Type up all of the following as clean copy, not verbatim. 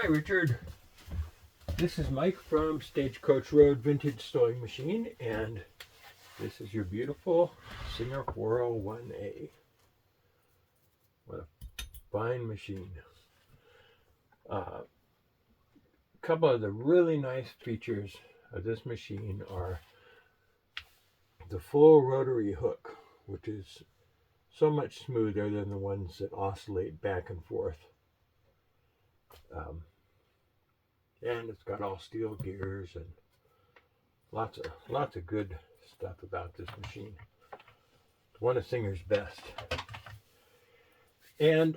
Hi Richard, this is Mike from Stagecoach Road Vintage Sewing Machine, and this is your beautiful Singer 401A. What a fine machine. A couple of the really nice features of this machine are the full rotary hook, which is so much smoother than the ones that oscillate back and forth. And it's got all steel gears and lots of good stuff about this machine. It's one of Singer's best. And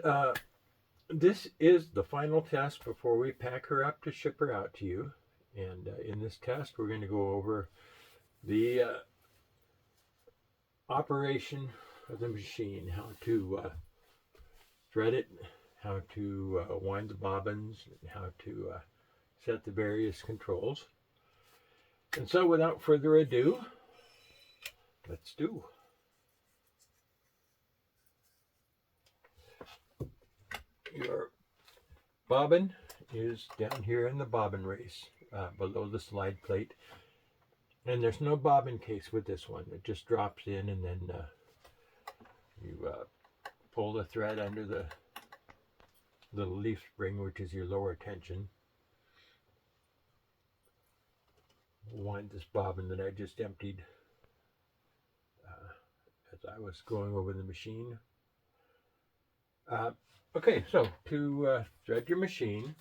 this is the final test before we pack her up to ship her out to you. And in this test, we're going to go over the operation of the machine, how to thread it, how to wind the bobbins, how to set the various controls. And so without further ado, let's do. Your bobbin is down here in the bobbin race, below the slide plate. And there's no bobbin case with this one. It just drops in, and then you pull the thread under the little leaf spring, which is your lower tension. Wind this bobbin that I just emptied as I was going over the machine. Okay, so to thread your machine,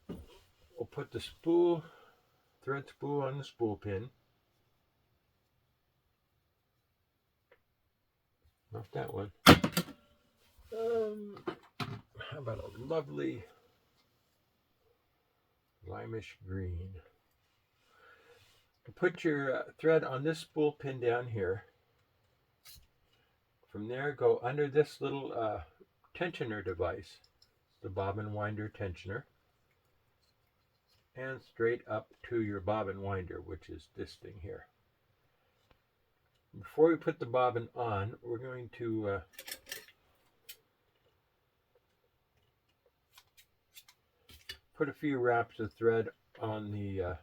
we'll put the thread spool on the spool pin. Not that one. How about a lovely limeish green? Put your thread on this spool pin down here. From there, go under this little tensioner device, the bobbin winder tensioner, and straight up to your bobbin winder, which is this thing here. Before we put the bobbin on, we're going to put a few wraps of thread on the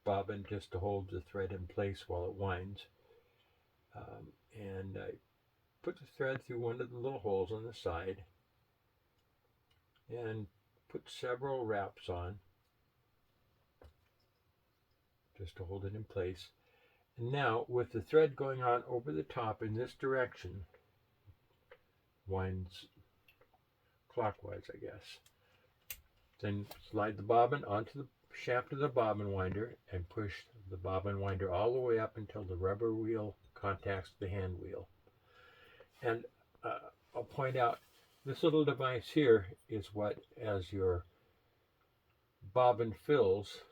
bobbin just to hold the thread in place while it winds. And put the thread through one of the little holes on the side and put several wraps on just to hold it in place. And now, with the thread going on over the top in this direction, winds clockwise, I guess. Then slide the bobbin onto the shaft of the bobbin winder and push the bobbin winder all the way up until the rubber wheel contacts the hand wheel. And I'll point out, this little device here is what, as your bobbin fills,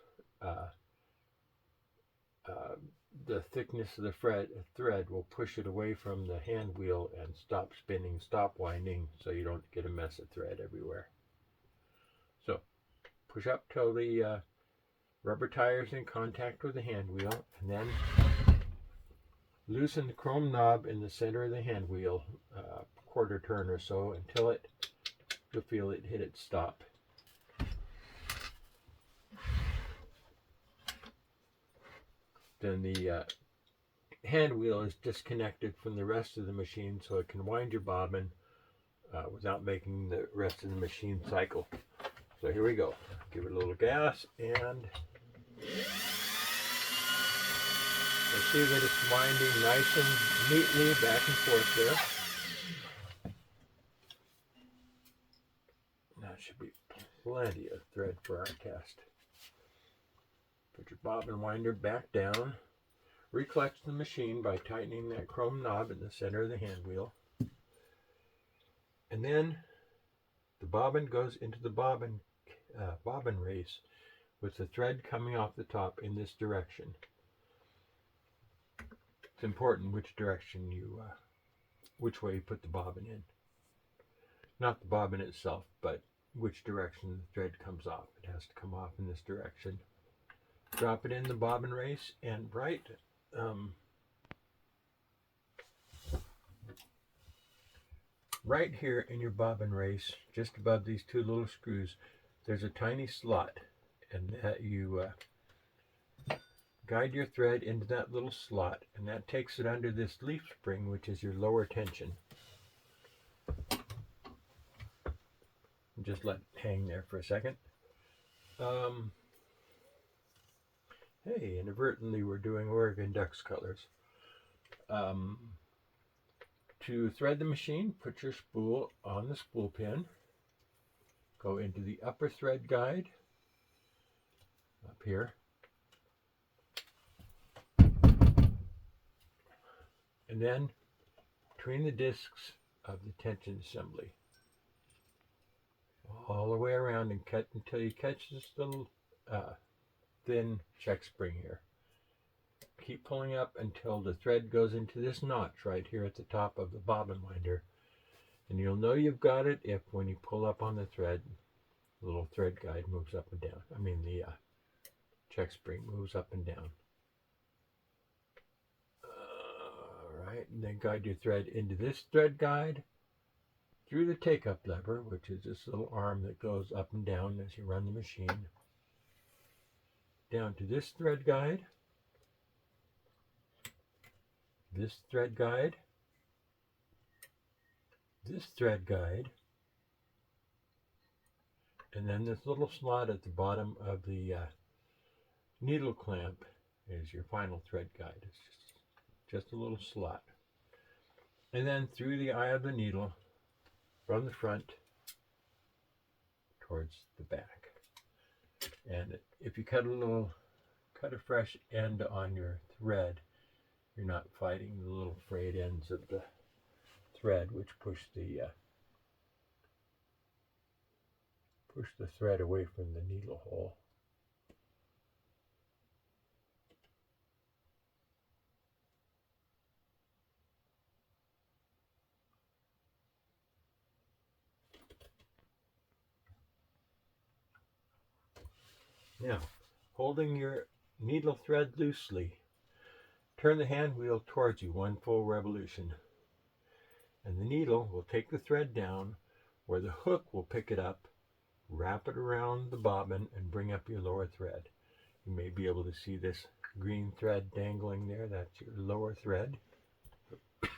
the thickness of the thread will push it away from the hand wheel and stop spinning, stop winding, so you don't get a mess of thread everywhere. So push up till the rubber tire is in contact with the hand wheel, and then loosen the chrome knob in the center of the hand wheel, quarter turn or so, until you'll feel it hit its stop. Then the hand wheel is disconnected from the rest of the machine, so it can wind your bobbin without making the rest of the machine cycle. So here we go. Give it a little gas, and you'll see that it's winding nice and neatly back and forth there. That should be plenty of thread for our test. Put your bobbin winder back down. Reclutch the machine by tightening that chrome knob in the center of the hand wheel. And then the bobbin goes into the bobbin race with the thread coming off the top in this direction. It's important which direction which way you put the bobbin in. Not the bobbin itself, but which direction the thread comes off. It has to come off in this direction. Drop it in the bobbin race, and right right here in your bobbin race, just above these two little screws, there's a tiny slot, and that you guide your thread into that little slot, and that takes it under this leaf spring, which is your lower tension. Just let it hang there for a second. Hey, inadvertently we're doing Oregon Ducks colors. To thread the machine, put your spool on the spool pin. Go into the upper thread guide up here. And then between the discs of the tension assembly, all the way around and cut until you catch this little thin check spring here. Keep pulling up until the thread goes into this notch right here at the top of the bobbin winder. And you'll know you've got it if when you pull up on the thread, the little thread guide moves up and down. The check spring moves up and down. Alright, and then guide your thread into this thread guide, through the take-up lever, which is this little arm that goes up and down as you run the machine, down to this thread guide, this thread guide, this thread guide, and then this little slot at the bottom of the needle clamp is your final thread guide. It's just a little slot. And then through the eye of the needle, from the front towards the back. And if you cut a fresh end on your thread, you're not fighting the little frayed ends of the thread, which push the thread away from the needle hole. Now, holding your needle thread loosely, turn the hand wheel towards you one full revolution, and the needle will take the thread down where the hook will pick it up, wrap it around the bobbin, and bring up your lower thread. You may be able to see this green thread dangling there. That's your lower thread. There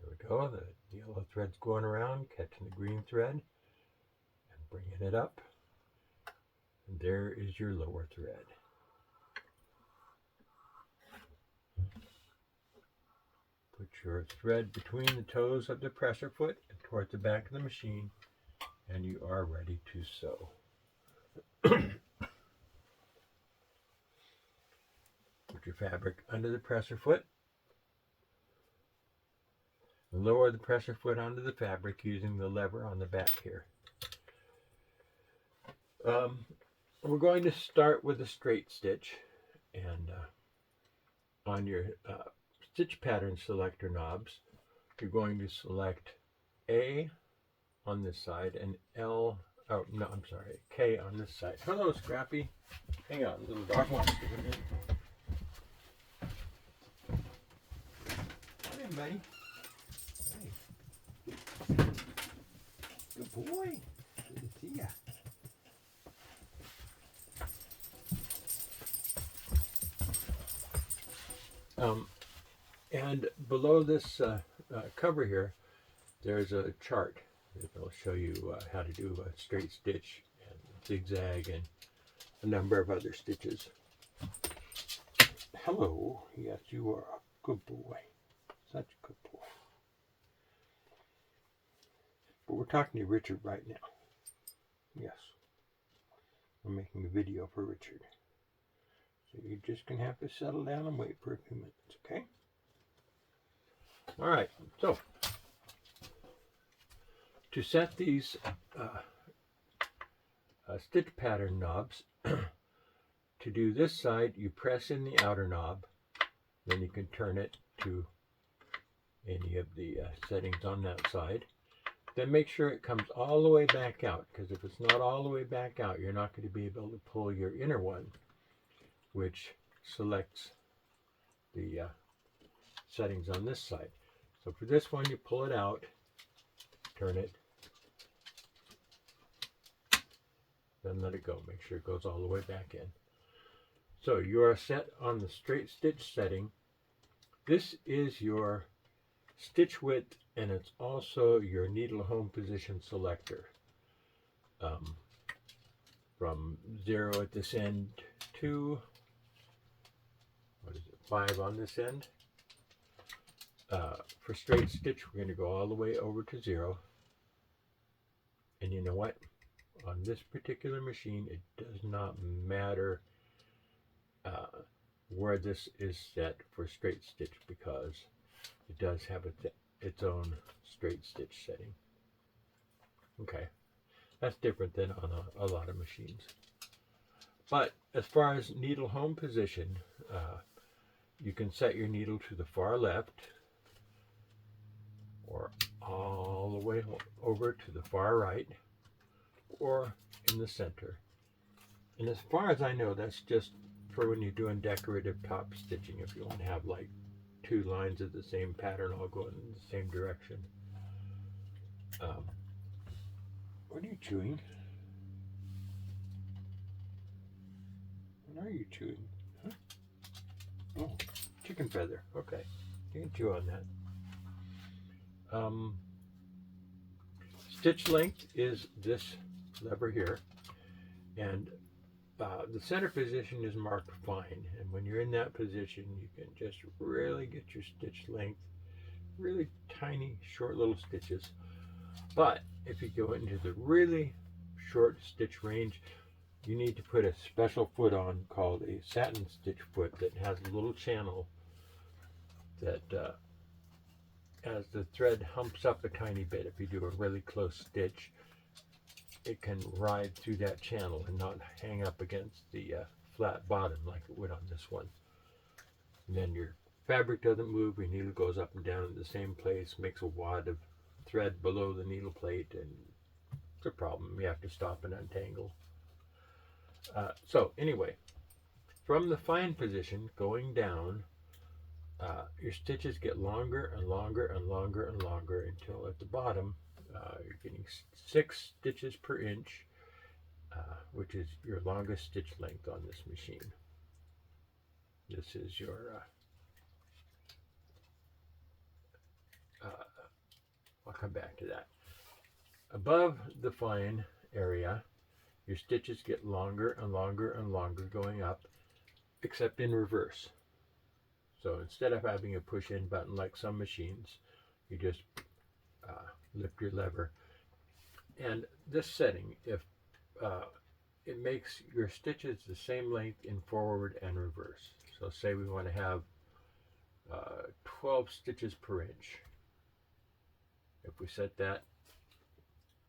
we go. The yellow thread's going around, catching the green thread, and bringing it up. And there is your lower thread. Put your thread between the toes of the presser foot and towards the back of the machine, and you are ready to sew. Put your fabric under the presser foot and lower the presser foot onto the fabric using the lever on the back here. We're going to start with a straight stitch, and on your stitch pattern selector knobs, you're going to select A on this side and K on this side. Hello, Scrappy. Hang on, little dog wants to come in. Come in, buddy. Hey. Good boy. Good to see ya. And below this cover here, there's a chart that will show you how to do a straight stitch and zigzag and a number of other stitches. Hello, yes, you are a good boy, such a good boy. But we're talking to Richard right now. Yes, we're making a video for Richard. So you're just going to have to settle down and wait for a few minutes, okay? All right, so to set these stitch pattern knobs, to do this side, you press in the outer knob, then you can turn it to any of the settings on that side. Then make sure it comes all the way back out, because if it's not all the way back out, you're not going to be able to pull your inner one, which selects the settings on this side. So for this one, you pull it out, turn it, then let it go. Make sure it goes all the way back in. So you are set on the straight stitch setting. This is your stitch width, and it's also your needle home position selector. From 0 at this end to, 5 on this end. For straight stitch, we're going to go all the way over to 0. And you know what? On this particular machine, it does not matter where this is set for straight stitch, because it does have its own straight stitch setting. Okay, that's different than on a lot of machines. But as far as needle home position, you can set your needle to the far left or all the way over to the far right or in the center. And as far as I know, that's just for when you're doing decorative top stitching, if you want to have like 2 lines of the same pattern all going in the same direction. What are you chewing? What are you chewing? Huh? Oh, chicken feather. Okay, you can chew on that. Stitch length is this lever here, and the center position is marked fine, and when you're in that position, you can just really get your stitch length, really tiny, short little stitches. But if you go into the really short stitch range, you need to put a special foot on called a satin stitch foot that has a little channel that as the thread humps up a tiny bit, if you do a really close stitch, it can ride through that channel and not hang up against the flat bottom like it would on this one. And then your fabric doesn't move, your needle goes up and down in the same place, makes a wad of thread below the needle plate, and it's a problem. You have to stop and untangle. So anyway, from the fine position going down, your stitches get longer and longer and longer and longer until at the bottom you're getting 6 stitches per inch, which is your longest stitch length on this machine. This is your I'll come back to that. Above the fine area, your stitches get longer and longer and longer going up, except in reverse. So instead of having a push-in button like some machines, you just lift your lever. And this setting, if it makes your stitches the same length in forward and reverse. So say we want to have 12 stitches per inch. If we set that,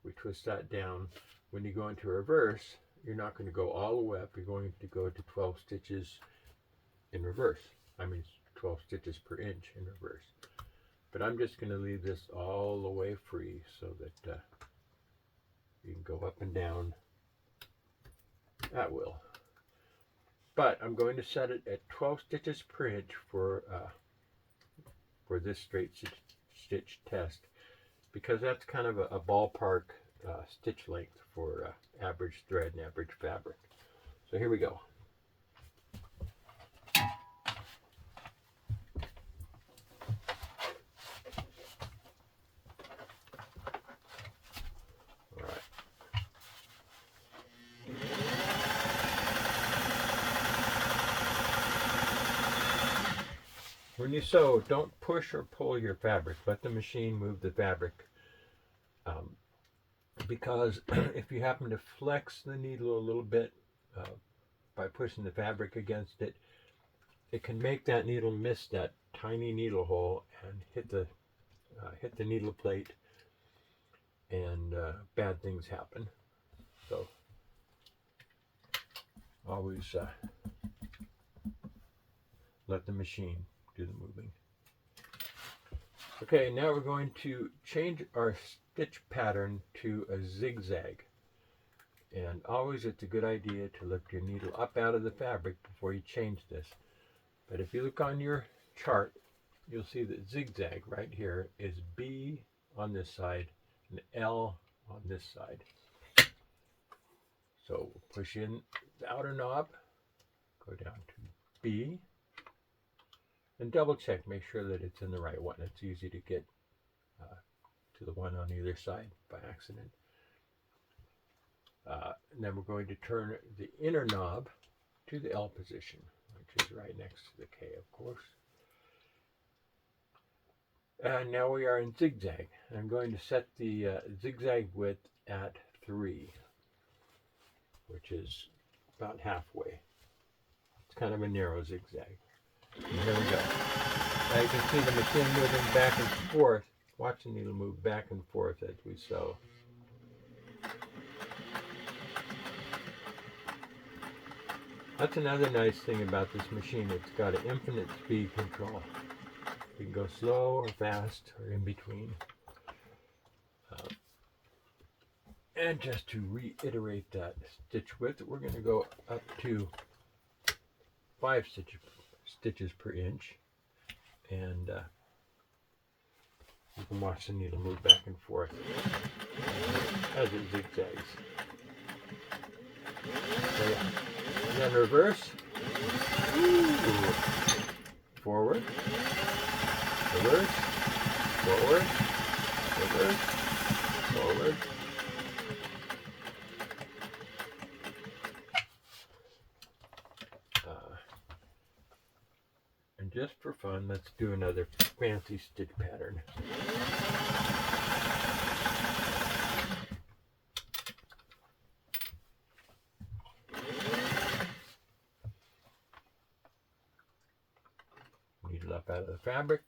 we twist that down. When you go into reverse, you're not going to go all the way up. You're going to go to 12 stitches in reverse. I mean 12 stitches per inch in reverse. But I'm just going to leave this all the way free so that you can go up and down at will. But I'm going to set it at 12 stitches per inch for this straight stitch test, because that's kind of a ballpark stitch length for average thread and average fabric. So here we go. When you sew, don't push or pull your fabric. Let the machine move the fabric. Because if you happen to flex the needle a little bit by pushing the fabric against it, it can make that needle miss that tiny needle hole and hit the needle plate, and bad things happen. So always let the machine do the moving. Okay, now we're going to change our stitch pattern to a zigzag. And always it's a good idea to lift your needle up out of the fabric before you change this. But if you look on your chart, you'll see that zigzag right here is B on this side and L on this side. So we'll push in the outer knob, go down to B, and double check, make sure that it's in the right one. It's easy to get to the one on either side by accident. And then we're going to turn the inner knob to the L position, which is right next to the K, of course. And now we are in zigzag. I'm going to set the zigzag width at 3, which is about halfway. It's kind of a narrow zigzag. And here we go. Now you can see the machine moving back and forth. Watch the needle move back and forth as we sew. That's another nice thing about this machine. It's got an infinite speed control. You can go slow or fast or in between. And just to reiterate that stitch width, we're going to go up to 5 stitches per inch. And you can watch the needle move back and forth as it zigzags. So yeah. And then reverse. Ooh. Forward. Reverse. Forward. Reverse. Forward. And just for fun, let's do another fancy stitch pattern. Needle up out of the fabric.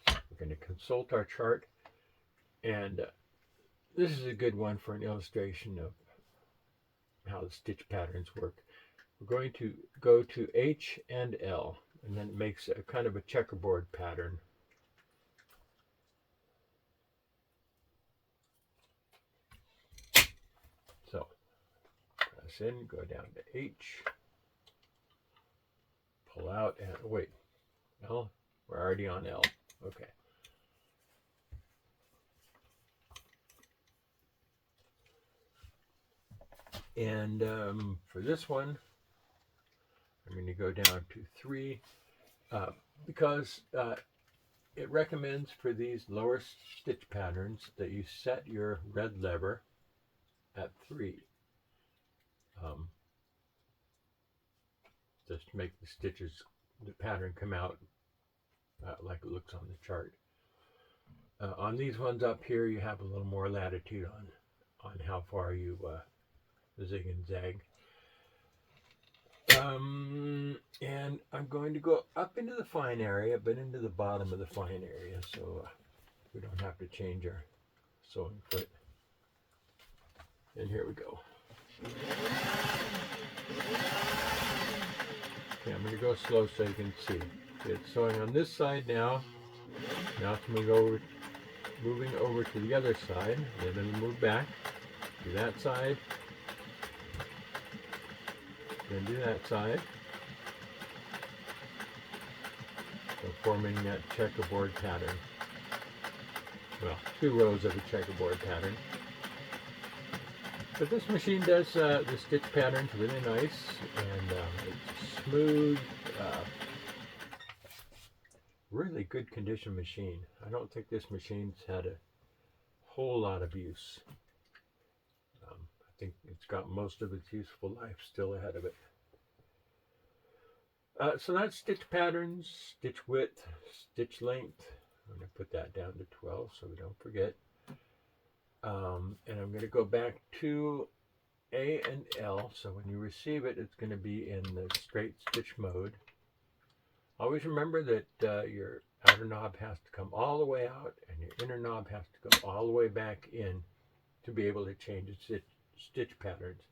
We're going to consult our chart, and this is a good one for an illustration of how the stitch patterns work. We're going to go to H and L, and then it makes a kind of a checkerboard pattern. So press in, go down to H, pull out, and wait, L, we're already on L. Okay. And for this one, I'm going to go down to 3 because it recommends for these lower stitch patterns that you set your red lever at 3. Just to make the pattern come out like it looks on the chart. On these ones up here, you have a little more latitude on how far you zig and zag. And I'm going to go up into the fine area, but into the bottom of the fine area, so we don't have to change our sewing foot. And here we go. Okay, I'm going to go slow so you can see. It's sewing on this side now. Now it's moving over to the other side. And then move back to that side. Then do that side. So forming that checkerboard pattern. Well, 2 rows of a checkerboard pattern. But this machine does the stitch patterns really nice, and it's smooth, really good condition machine. I don't think this machine's had a whole lot of use. I think it's got most of its useful life still ahead of it. So that's stitch patterns, stitch width, stitch length. I'm going to put that down to 12 so we don't forget. And I'm going to go back to A and L. So when you receive it, it's going to be in the straight stitch mode. Always remember that your outer knob has to come all the way out and your inner knob has to go all the way back in to be able to change its stitch patterns.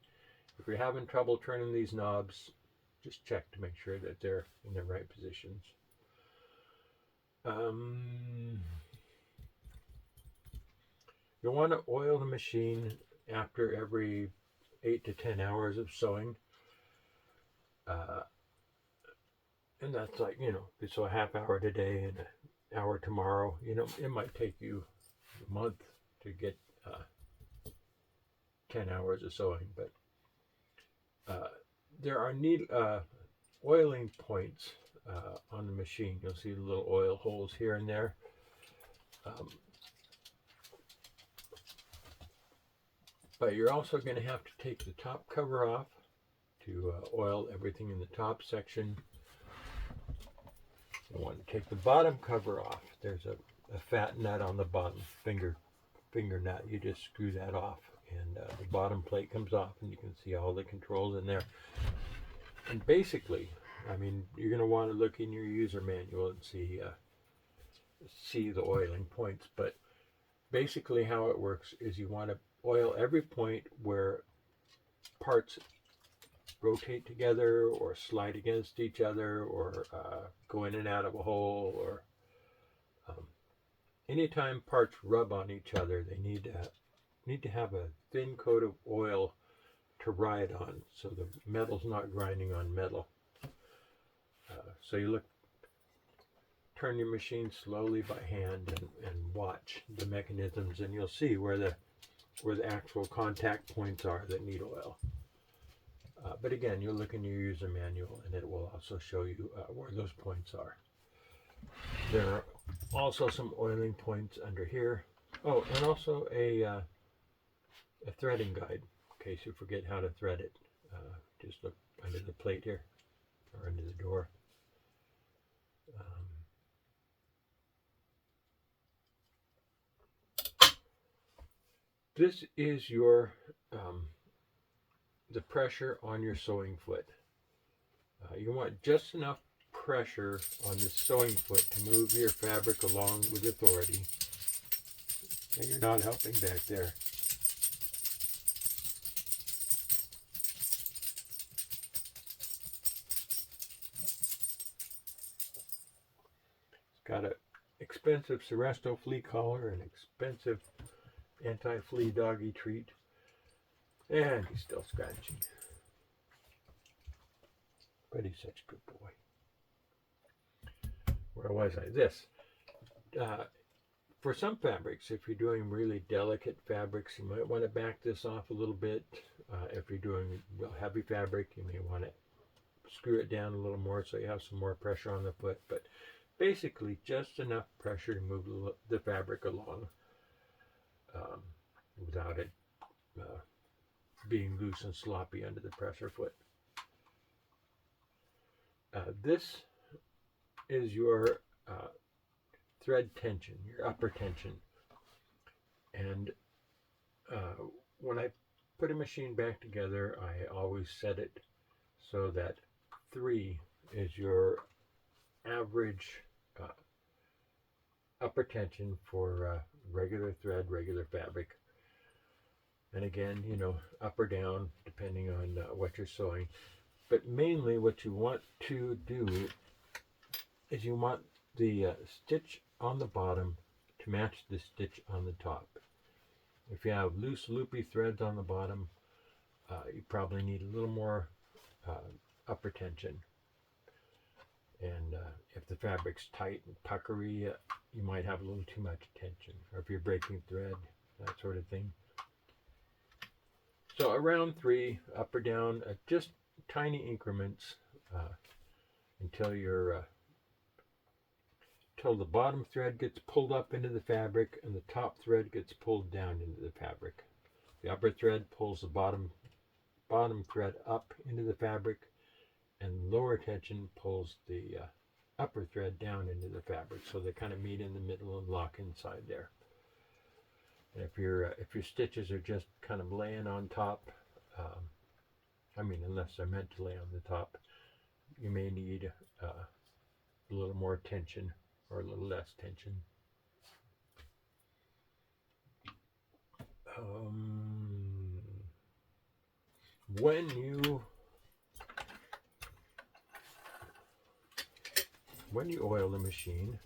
If you're having trouble turning these knobs, just check to make sure that they're in the right positions. You'll want to oil the machine after every 8 to 10 hours of sewing. And that's like, so a half hour today and hour tomorrow. You know, it might take you a month to get 10 hours of sewing, but there are oiling points on the machine. You'll see the little oil holes here and there. But you're also going to have to take the top cover off to oil everything in the top section. You want to take the bottom cover off. There's a fat nut on the bottom, finger nut. You just screw that off, and the bottom plate comes off, and you can see all the controls in there. And basically, I mean, you're going to want to look in your user manual and see the oiling points. But basically, how it works is you want to oil every point where parts rotate together or slide against each other or go in and out of a hole, or anytime parts rub on each other, they need to have a thin coat of oil to ride on, so the metal's not grinding on metal. So you turn your machine slowly by hand and watch the mechanisms, and you'll see where the actual contact points are that need oil. But again, you'll look in your user manual, and it will also show you where those points are. There are also some oiling points under here. Oh, and also a threading guide, in case you forget how to thread it. Just look under the plate here, or under the door. This is the pressure on your sewing foot. You want just enough pressure on the sewing foot to move your fabric along with authority. And you're not helping back there. It's got an expensive Seresto flea collar, an expensive anti-flea doggy treat, and he's still scratching. But he's such a good boy. Where was I? This. For some fabrics, if you're doing really delicate fabrics, you might want to back this off a little bit. If you're doing real heavy fabric, you may want to screw it down a little more so you have some more pressure on the foot. But basically, just enough pressure to move the fabric along without it being loose and sloppy under the pressure foot. This is your thread tension, your upper tension. And when I put a machine back together, I always set it so that 3 is your average upper tension for regular thread, regular fabric. And again, you know, up or down depending on what you're sewing. But mainly what you want to do is you want the stitch on the bottom to match the stitch on the top. If you have loose loopy threads on the bottom, you probably need a little more upper tension. And if the fabric's tight and puckery, you might have a little too much tension. Or if you're breaking thread, that sort of thing. So around 3, up or down, just tiny increments until the bottom thread gets pulled up into the fabric and the top thread gets pulled down into the fabric. The upper thread pulls the bottom thread up into the fabric, and lower tension pulls the upper thread down into the fabric. So they kind of meet in the middle and lock inside there. And if your stitches are just kind of laying on top, unless they're meant to lay on the top, you may need a little more tension or a little less tension. When you oil the machine,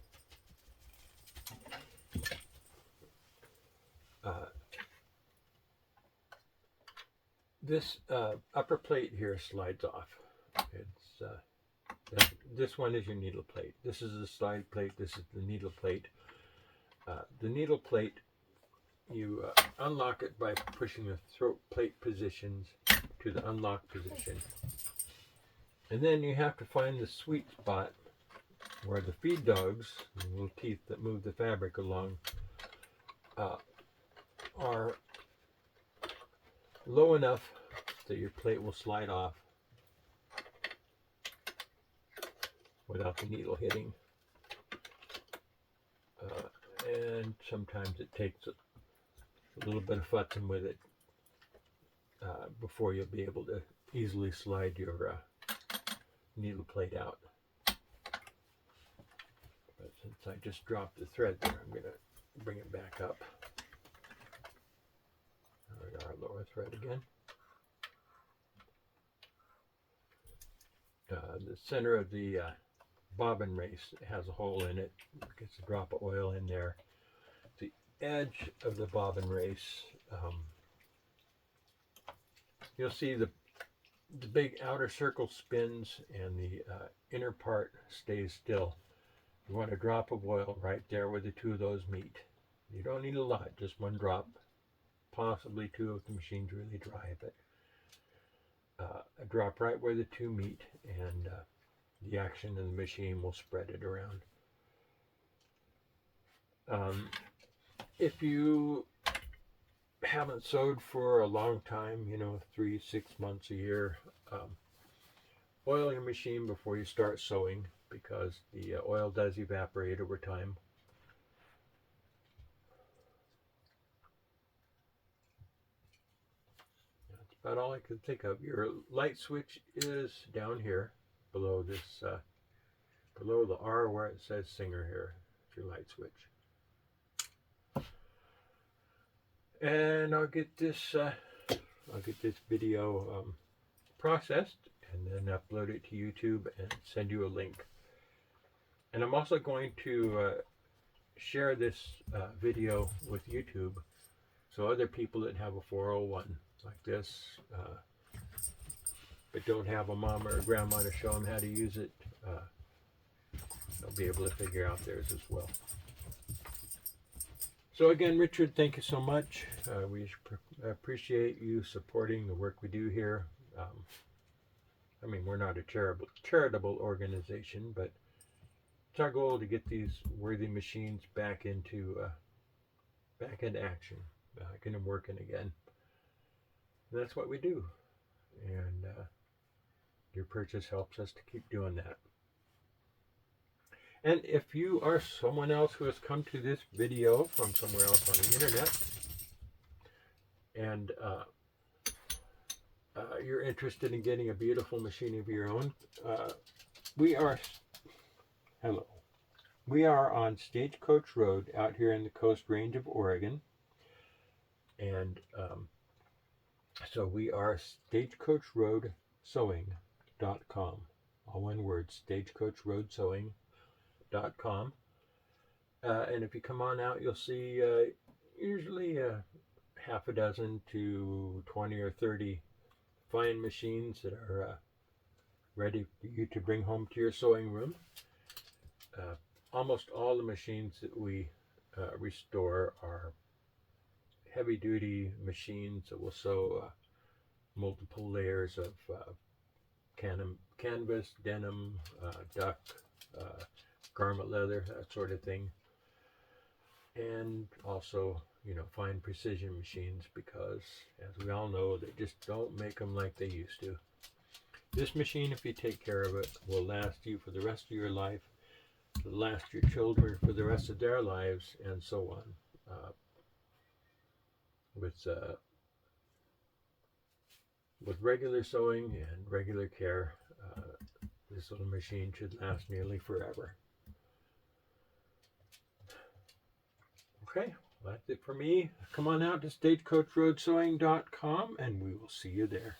this upper plate here slides off. It's This one is your needle plate. This is the slide plate. This is the needle plate. The needle plate, you unlock it by pushing the throat plate positions to the unlock position. And then you have to find the sweet spot where the feed dogs, the little teeth that move the fabric along, are low enough that your plate will slide off without the needle hitting. And sometimes it takes a little bit of futzing with it before you'll be able to easily slide your needle plate out. But since I just dropped the thread there, I'm going to bring it back up. There we are, lower thread again. The center of the bobbin race has a hole in it. Gets a drop of oil in there. The edge of the bobbin race, you'll see the big outer circle spins and the inner part stays still. You want a drop of oil right there where the two of those meet. You don't need a lot, just one drop, possibly two if the machine's really dry, but a drop right where the two meet, and the action in the machine will spread it around. If you haven't sewed for a long time, 3-6 months, a year, oil your machine before you start sewing, because the oil does evaporate over time. That's about all I can think of. Your light switch is down here below this, below the R where it says Singer here. It's your light switch. And I'll get this video processed and then upload it to YouTube and send you a link. And I'm also going to share this video with YouTube, so other people that have a 401 like this, but don't have a mom or a grandma to show them how to use it, they'll be able to figure out theirs as well. So again, Richard, thank you so much. We appreciate you supporting the work we do here. I mean, we're not a charitable organization, but it's our goal to get these worthy machines back into action, back into working again. And that's what we do. And your purchase helps us to keep doing that. And if you are someone else who has come to this video from somewhere else on the internet, and you're interested in getting a beautiful machine of your own, we are on Stagecoach Road out here in the Coast Range of Oregon. And so we are stagecoachroadsewing.com. All one word, stagecoachroadsewing.com. And if you come on out, you'll see usually half a dozen to 20 or 30 fine machines that are ready for you to bring home to your sewing room. Almost all the machines that we restore are heavy-duty machines that will sew multiple layers of canvas, denim, duck, garment leather, that sort of thing. And also, fine precision machines, because as we all know, they just don't make them like they used to. This machine, if you take care of it, will last you for the rest of your life, will last your children for the rest of their lives, and so on. With regular sewing and regular care, this little machine should last nearly forever. Okay, well, that's it for me. Come on out to stagecoachroadsewing.com and we will see you there.